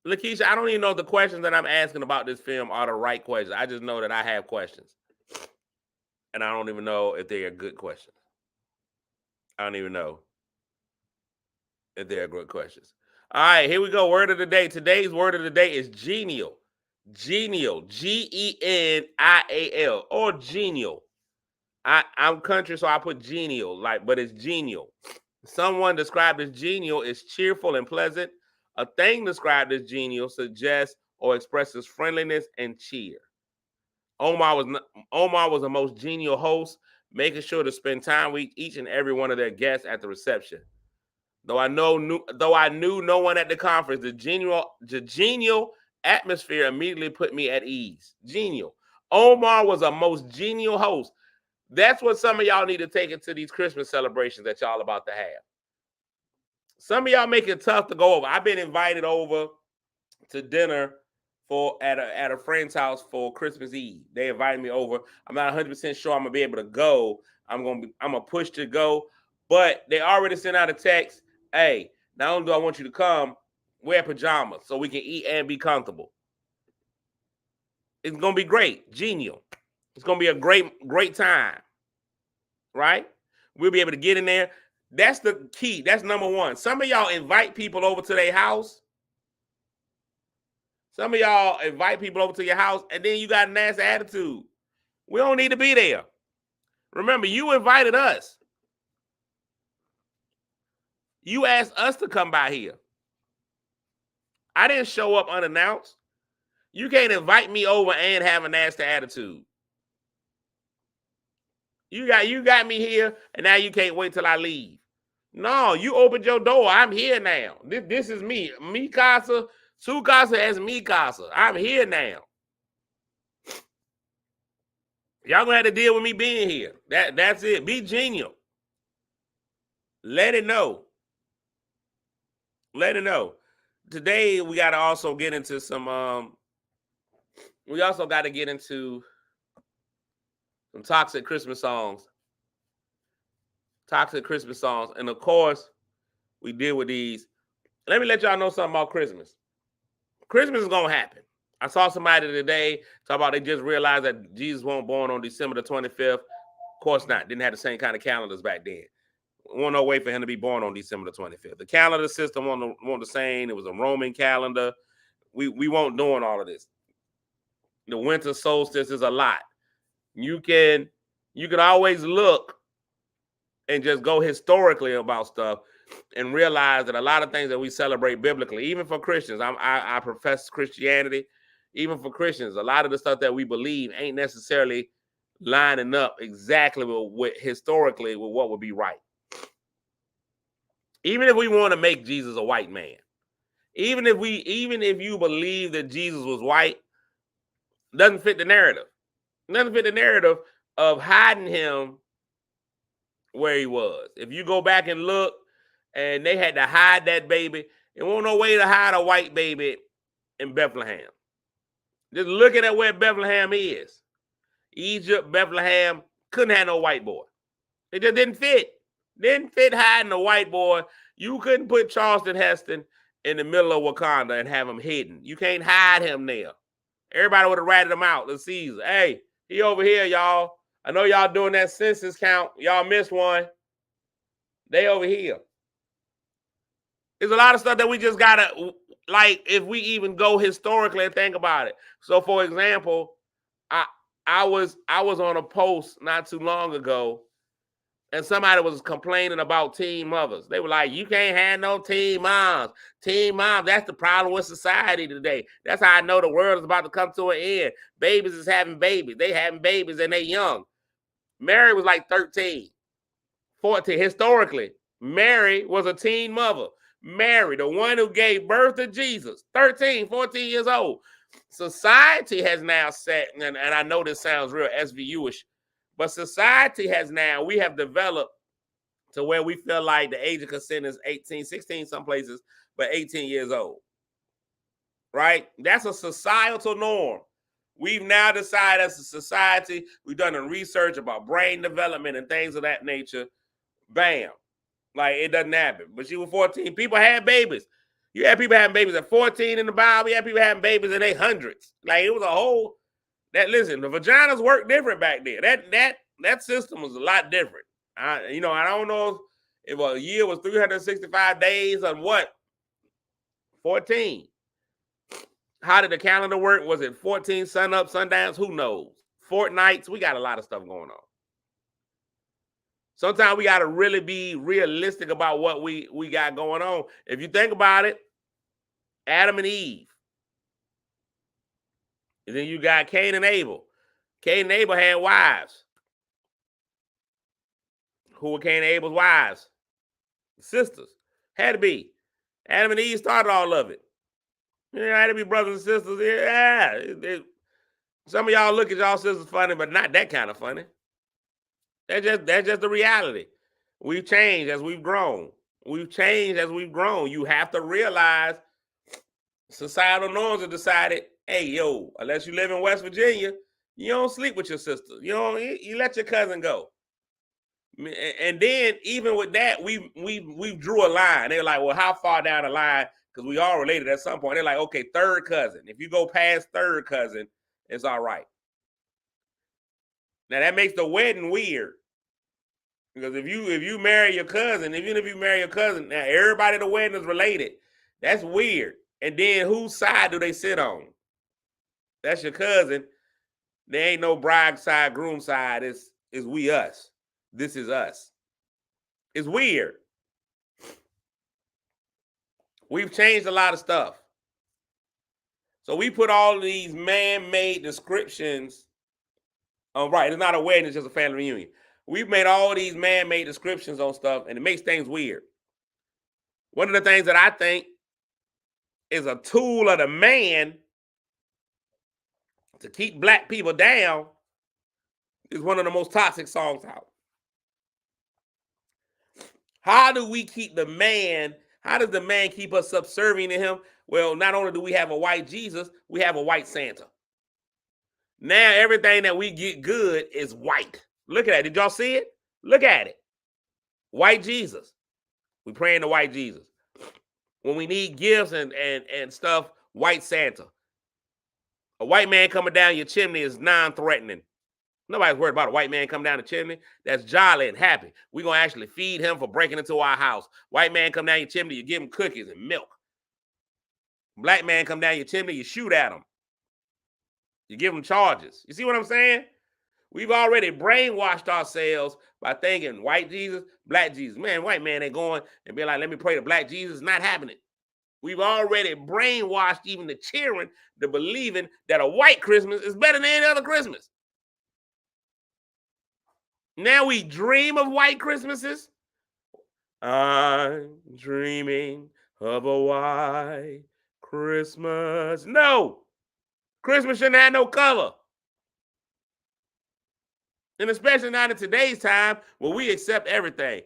Lakeisha, I don't even know if the questions that I'm asking about this film are the right questions. I just know that I have questions. And I don't even know if they are good questions. I don't even know if they are good questions. All right, here we go. Word of the day. Today's word of the day is genial. Genial. Genial. Or genial. I'm country, so I put genial, but it's genial. Someone described as genial is cheerful and pleasant. A thing described as genial suggests or expresses friendliness and cheer. Omar was the most genial host, making sure to spend time with each and every one of their guests at the reception. Though I knew no one at the conference, the genial atmosphere immediately put me at ease. Genial. Omar was a most genial host. That's what some of y'all need to take into these Christmas celebrations that y'all about to have. Some of y'all make it tough to go over. I've been invited over to dinner at a friend's house for Christmas Eve. They invited me over. I'm not 100% sure I'm gonna be able to go. I'm gonna push to go, but they already sent out a text. Hey, not only do I want you to come, wear pajamas so we can eat and be comfortable. It's gonna be great, genial. It's gonna be a great time, right? We'll be able to get in there. That's the key. That's number one. Some of y'all invite people over to their house. Some of y'all invite people over to your house, and then you got a nasty attitude. We don't need to be there. Remember, you invited us. You asked us to come by here. I didn't show up unannounced. You can't invite me over and have a nasty attitude. You got me here, and now you can't wait till I leave. No, you opened your door. I'm here now. This is me. Mi casa, su casa as mi casa. I'm here now. Y'all gonna have to deal with me being here. That's it. Be genial. Let it know. Let it know. Today we got to also get into some. We also got to get into some toxic Christmas songs. Toxic Christmas songs, and of course, we deal with these. Let me let y'all know something about Christmas. Christmas is gonna happen. I saw somebody today talk about they just realized that Jesus wasn't born on December the 25th. Of course not. Didn't have the same kind of calendars back then. Wasn't no way for him to be born on December the 25th. The calendar system wasn't the same. It was a Roman calendar. We weren't doing all of this. The winter solstice is a lot. You can always look and just go historically about stuff and realize that a lot of things that we celebrate biblically, even for Christians, I profess Christianity, even for Christians, a lot of the stuff that we believe ain't necessarily lining up exactly with historically with what would be right. Even if we want to make Jesus a white man, even if you believe that Jesus was white, doesn't fit the narrative. Doesn't fit the narrative of hiding him where he was. If you go back and look, and they had to hide that baby, there wasn't no way to hide a white baby in Bethlehem. Just looking at where Bethlehem is, Egypt, Bethlehem, couldn't have no white boy. It just didn't fit. Didn't fit hiding a white boy. You couldn't put Charleston Heston in the middle of Wakanda and have him hidden. You can't hide him there. Everybody would have ratted him out. The Caesar. Hey, he over here, y'all. I know y'all doing that census count. Y'all missed one. They over here. There's a lot of stuff that we just gotta, like, if we even go historically and think about it. So, for example, I was on a post not too long ago, and somebody was complaining about teen mothers. They were like, you can't have no teen moms. Teen moms, that's the problem with society today. That's how I know the world is about to come to an end. Babies is having babies. They having babies and they young. Mary was like 13, 14. Historically, Mary was a teen mother. Mary, the one who gave birth to Jesus, 13, 14 years old. Society has now set, and I know this sounds real SVU-ish, but society has now, we have developed to where we feel like the age of consent is 18, 16 some places, but 18 years old, right? That's a societal norm. We've now decided as a society, we've done a research about brain development and things of that nature. Bam. Like, it doesn't happen. But she was 14. People had babies. You had people having babies at 14 in the Bible. You had people having babies in their hundreds. Like, it was a whole, that, listen, the vaginas worked different back then. That system was a lot different. I don't know if a year was 365 days or what. 14. How did the calendar work? Was it 14 sun up, sundowns? Who knows? Fortnights. We got a lot of stuff going on. Sometimes we got to really be realistic about what we got going on. If you think about it, Adam and Eve. And then you got Cain and Abel. Cain and Abel had wives. Who were Cain and Abel's wives? Sisters. Had to be. Adam and Eve started all of it. Yeah, had to be brothers and sisters. Yeah. Some of y'all look at y'all sisters funny, but not that kind of funny. That's just the reality. We've changed as we've grown. We've changed as we've grown. You have to realize societal norms have decided, hey, yo, unless you live in West Virginia, you don't sleep with your sister. You let your cousin go. And then even with that, we drew a line. They're like, well, how far down the line? Because we all related at some point. They're like, okay, third cousin. If you go past third cousin, it's all right. Now that makes the wedding weird. Because if you marry your cousin, even if you marry your cousin, now everybody at the wedding is related. That's weird. And then whose side do they sit on? That's your cousin. There ain't no bride side, groom side. It's we us. This is us. It's weird. We've changed a lot of stuff. So we put all of these man-made descriptions. Right, it's not a wedding, it's just a family reunion. We've made all these man-made descriptions on stuff, and it makes things weird. One of the things that I think is a tool of the man to keep black people down is one of the most toxic songs out. How do we keep the man? How does the man keep us subservient to him? Well, not only do we have a white Jesus, we have a white Santa. Now everything that we get good is white. Look at that. Did y'all see it? Look at it. White Jesus. We praying to white Jesus. When we need gifts and stuff, white Santa. A white man coming down your chimney is non-threatening. Nobody's worried about a white man coming down the chimney. That's jolly and happy. We're going to actually feed him for breaking into our house. White man come down your chimney, you give him cookies and milk. Black man come down your chimney, you shoot at him. You give them charges. You see what I'm saying? We've already brainwashed ourselves by thinking white Jesus, black Jesus. Man, white man ain't going and be like, let me pray to black Jesus. It's not happening. We've already brainwashed even the children to believing that a white Christmas is better than any other Christmas. Now we dream of white Christmases. I'm dreaming of a white Christmas. No. Christmas shouldn't have no color. And especially not in today's time where we accept everything.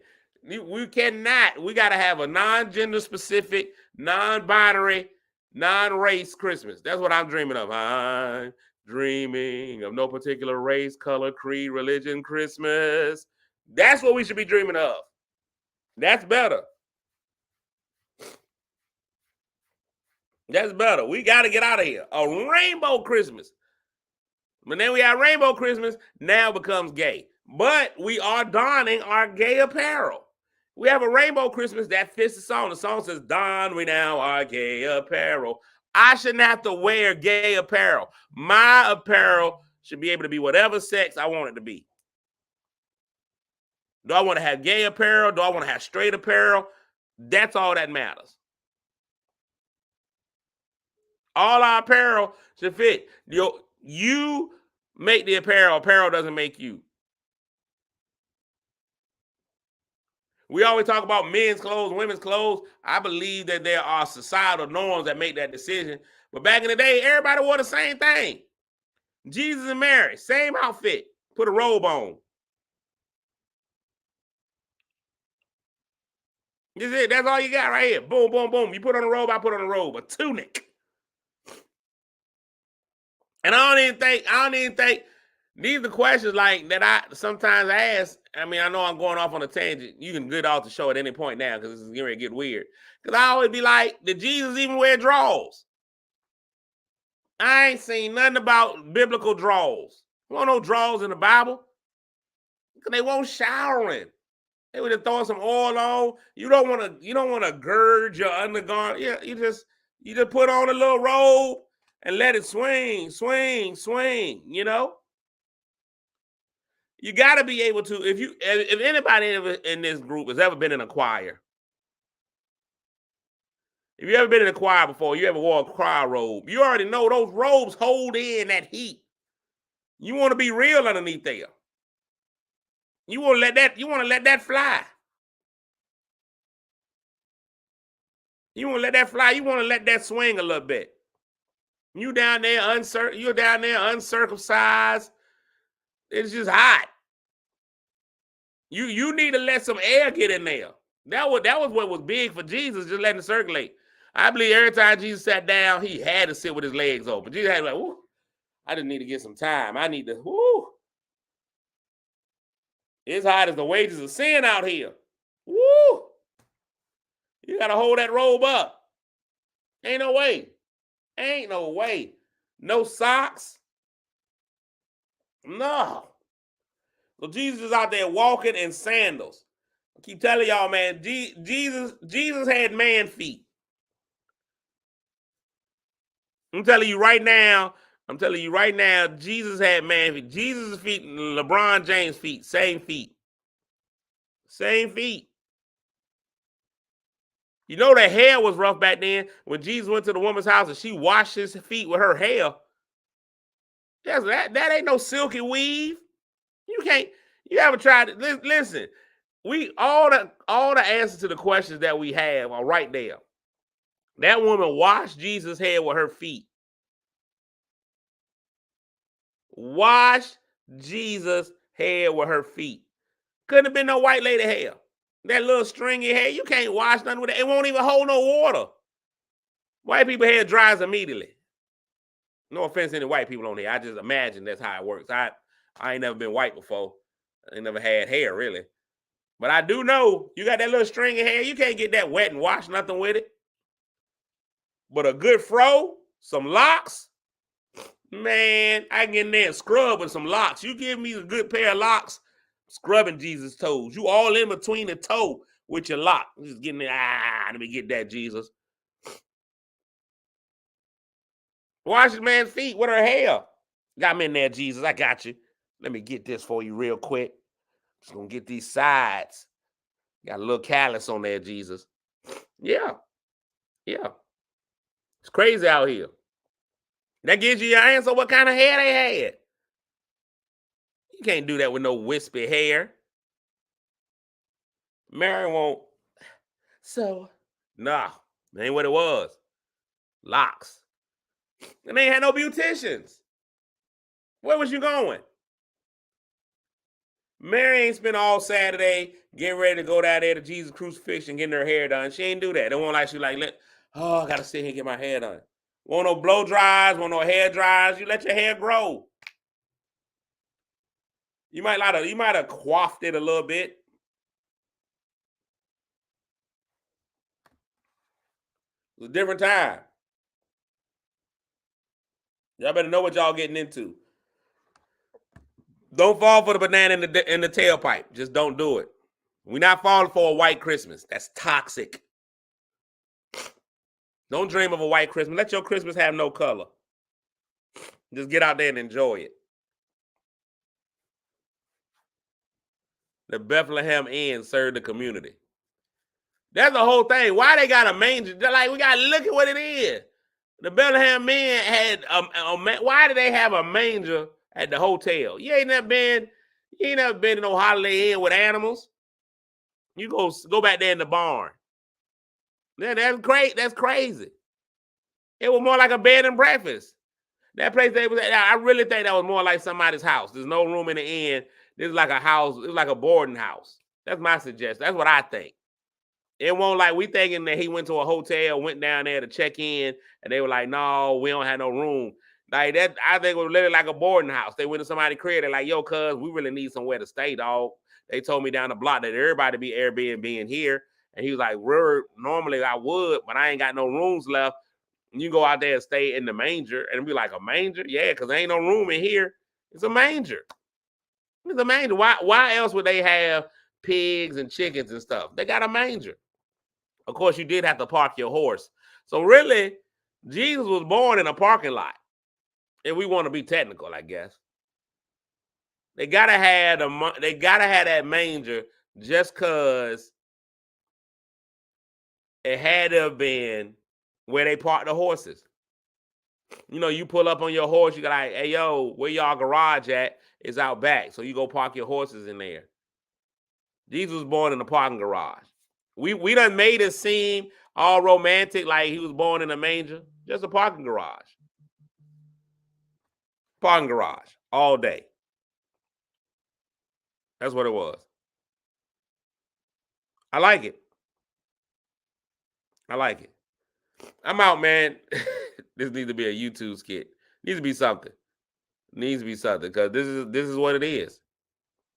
We cannot. We got to have a non-gender specific, non-binary, non-race Christmas. That's what I'm dreaming of. I'm dreaming of no particular race, color, creed, religion, Christmas. That's what we should be dreaming of. That's better. That's better. We got to get out of here. A rainbow Christmas. But then we have Rainbow Christmas, now becomes gay. But we are donning our gay apparel. We have a Rainbow Christmas that fits the song. The song says, don we now our gay apparel. I shouldn't have to wear gay apparel. My apparel should be able to be whatever sex I want it to be. Do I want to have gay apparel? Do I want to have straight apparel? That's all that matters. All our apparel should fit. You make the apparel. Apparel doesn't make you. We always talk about men's clothes, women's clothes. I believe that there are societal norms that make that decision. But back in the day, everybody wore the same thing. Jesus and Mary, same outfit. Put a robe on. That's it. That's all you got right here. Boom, boom, boom. You put on a robe, I put on a robe. A tunic. And I don't even think these are the questions like that I sometimes ask. I mean, I know I'm going off on a tangent. You can get off the show at any point now because this is going to get weird. Because I always be like, did Jesus even wear drawers? I ain't seen nothing about biblical drawers. You want no drawers in the Bible? Because they won't showering. They would have thrown some oil on. You don't want to gird your undergarment. Yeah, you just put on a little robe and let it swing, swing, swing, you know? You got to be able to, if anybody in this group has ever been in a choir, if you ever been in a choir before, you ever wore a choir robe, you already know those robes hold in that heat. You want to be real underneath there. You want to let that fly. You want to let that fly. You want to let that swing a little bit. You're down there uncircumcised. It's just hot. You need to let some air get in there. That was what was big for Jesus, just letting it circulate. I believe every time Jesus sat down, he had to sit with his legs open. Jesus had to be like, whoo, I just need to get some time. I need to, whoo. It's hot as the wages of sin out here. Woo. You got to hold that robe up. Ain't no way. Ain't no way. No socks. No. So Jesus is out there walking in sandals. I keep telling y'all, man, Jesus had man feet. I'm telling you right now, Jesus had man feet. Jesus' feet and LeBron James' feet, same feet. Same feet. You know that hair was rough back then when Jesus went to the woman's house and she washed his feet with her hair. That ain't no silky weave. You haven't tried it. Listen, all the answers to the questions that we have are right there. That woman washed Jesus' hair with her feet. Wash Jesus' hair with her feet. Couldn't have been no white lady hair. That little stringy hair, you can't wash nothing with it. It won't even hold no water. White people hair dries immediately. No offense to any white people on here. I just imagine that's how it works. I ain't never been white before. I ain't never had hair, really. But I do know you got that little stringy hair. You can't get that wet and wash nothing with it. But a good fro, some locks, man, I can get in there and scrub with some locks. You give me a good pair of locks, scrubbing Jesus' toes. You all in between the toe with your lock. Just getting there. Let me get that, Jesus. Wash this man's feet with her hair. Got me in there, Jesus. I got you. Let me get this for you real quick. Just gonna get these sides. Got a little callus on there, Jesus. Yeah. It's crazy out here. That gives you your answer what kind of hair they had. You can't do that with no wispy hair. Mary won't. So, nah, that ain't what it was. Locks. And they ain't had no beauticians. Where was you going? Mary ain't spent all Saturday getting ready to go down there to Jesus Crucifixion, getting her hair done. She ain't do that. They won't like she like, I gotta sit here and get my hair done. Want no blow dries, want no hair dries. You let your hair grow. You might have coiffed it a little bit. It was a different time. Y'all better know what y'all getting into. Don't fall for the banana in the tailpipe. Just don't do it. We're not falling for a white Christmas. That's toxic. Don't dream of a white Christmas. Let your Christmas have no color. Just get out there and enjoy it. The Bethlehem Inn served the community. That's the whole thing. Why they got a manger? They're like, we got to look at what it is. The Bethlehem Inn had why did they have a manger at the hotel? You ain't never been in no Holiday Inn with animals. You go back there in the barn. That's great. That's crazy. It was more like a bed and breakfast. That place they was at, I really think that was more like somebody's house. There's no room in the inn. This is like a house. It's like a boarding house. That's my suggestion. That's what I think. It won't like we thinking that he went to a hotel, went down there to check in, and they were like, no, we don't have no room. Like that, I think it was literally like a boarding house. They went to somebody's crib. They're like, yo, cuz, we really need somewhere to stay, dog. They told me down the block that everybody be Airbnb in here. And he was like, normally I would, but I ain't got no rooms left. You go out there and stay in the manger. And be like, a manger? Yeah, because there ain't no room in here. It's a manger. It's a manger. Why else would they have pigs and chickens and stuff? They got a manger. Of course, you did have to park your horse. So really, Jesus was born in a parking lot. If we want to be technical, I guess. They gotta have that manger just because it had to have been where they park the horses. You know, you pull up on your horse, you got like, hey yo, where y'all garage at? It's out back. So you go park your horses in there. Jesus was born in a parking garage. We done made it seem all romantic, like he was born in a manger. Just a parking garage. Parking garage all day. That's what it was. I like it. I like it. I'm out, man. This needs to be a YouTube skit. Needs to be something. Needs to be something because this is what it is.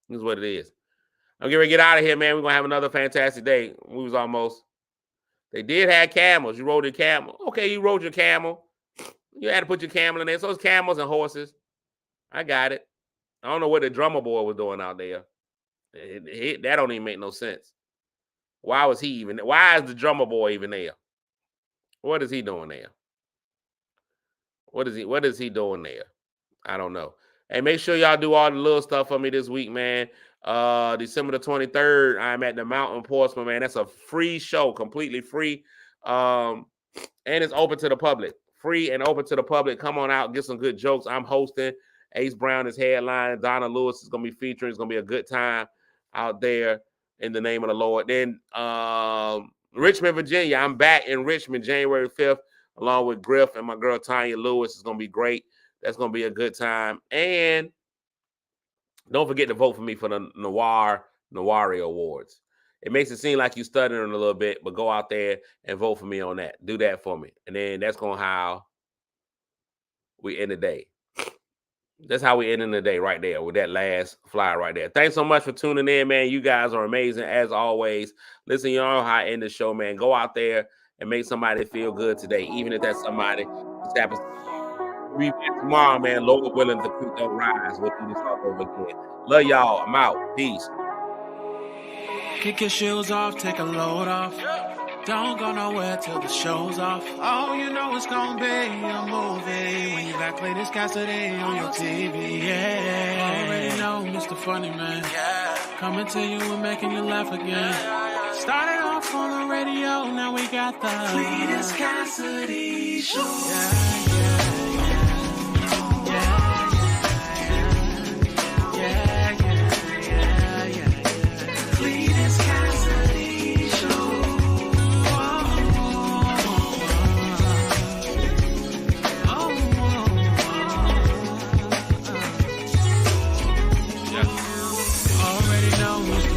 This is what it is. I'm getting ready to get out of here, man. We're gonna have another fantastic day. We was almost. They did have camels. You rode your camel. Okay, you rode your camel. You had to put your camel in there. So it's camels and horses. I got it. I don't know what the drummer boy was doing out there. That don't even make no sense. Why was he even there? Why is the drummer boy even there? What is he doing there? What is he doing there? I don't know. Hey, make sure y'all do all the little stuff for me this week, man. December the 23rd, I'm at the Mountain Portsmouth, man. That's a free show, completely free. And it's open to the public. Free and open to the public. Come on out, get some good jokes. I'm hosting. Ace Brown is headlining. Donna Lewis is going to be featuring. It's going to be a good time out there in the name of the Lord. Then Richmond, Virginia. I'm back in Richmond January 5th along with Griff and my girl Tanya Lewis. It's going to be great. That's going to be a good time. And don't forget to vote for me for the Nawari Awards. It makes it seem like you're stuttering a little bit, but go out there and vote for me on that. Do that for me. And then that's going to how we end the day. That's how we end in the day right there with that last flyer right there. Thanks so much for tuning in, man. You guys are amazing as always. Listen, you know how I end the show, man. Go out there and make somebody feel good today, even if that's somebody just happens to be tomorrow, man. Lord willing, the creek don't rise. We'll do this all over again. Love y'all. I'm out. Peace. Kick your shoes off, take a load off. Don't go nowhere till the show's off. Oh, you know it's gonna be a movie when you got Cletus Cassidy on your TV. Yeah, already know Mr. Funny Man. Coming to you and making you laugh again. Started off on the radio, now we got the Cletus Cassidy Show.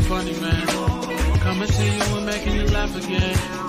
Funny Man, coming to you and making you laugh again.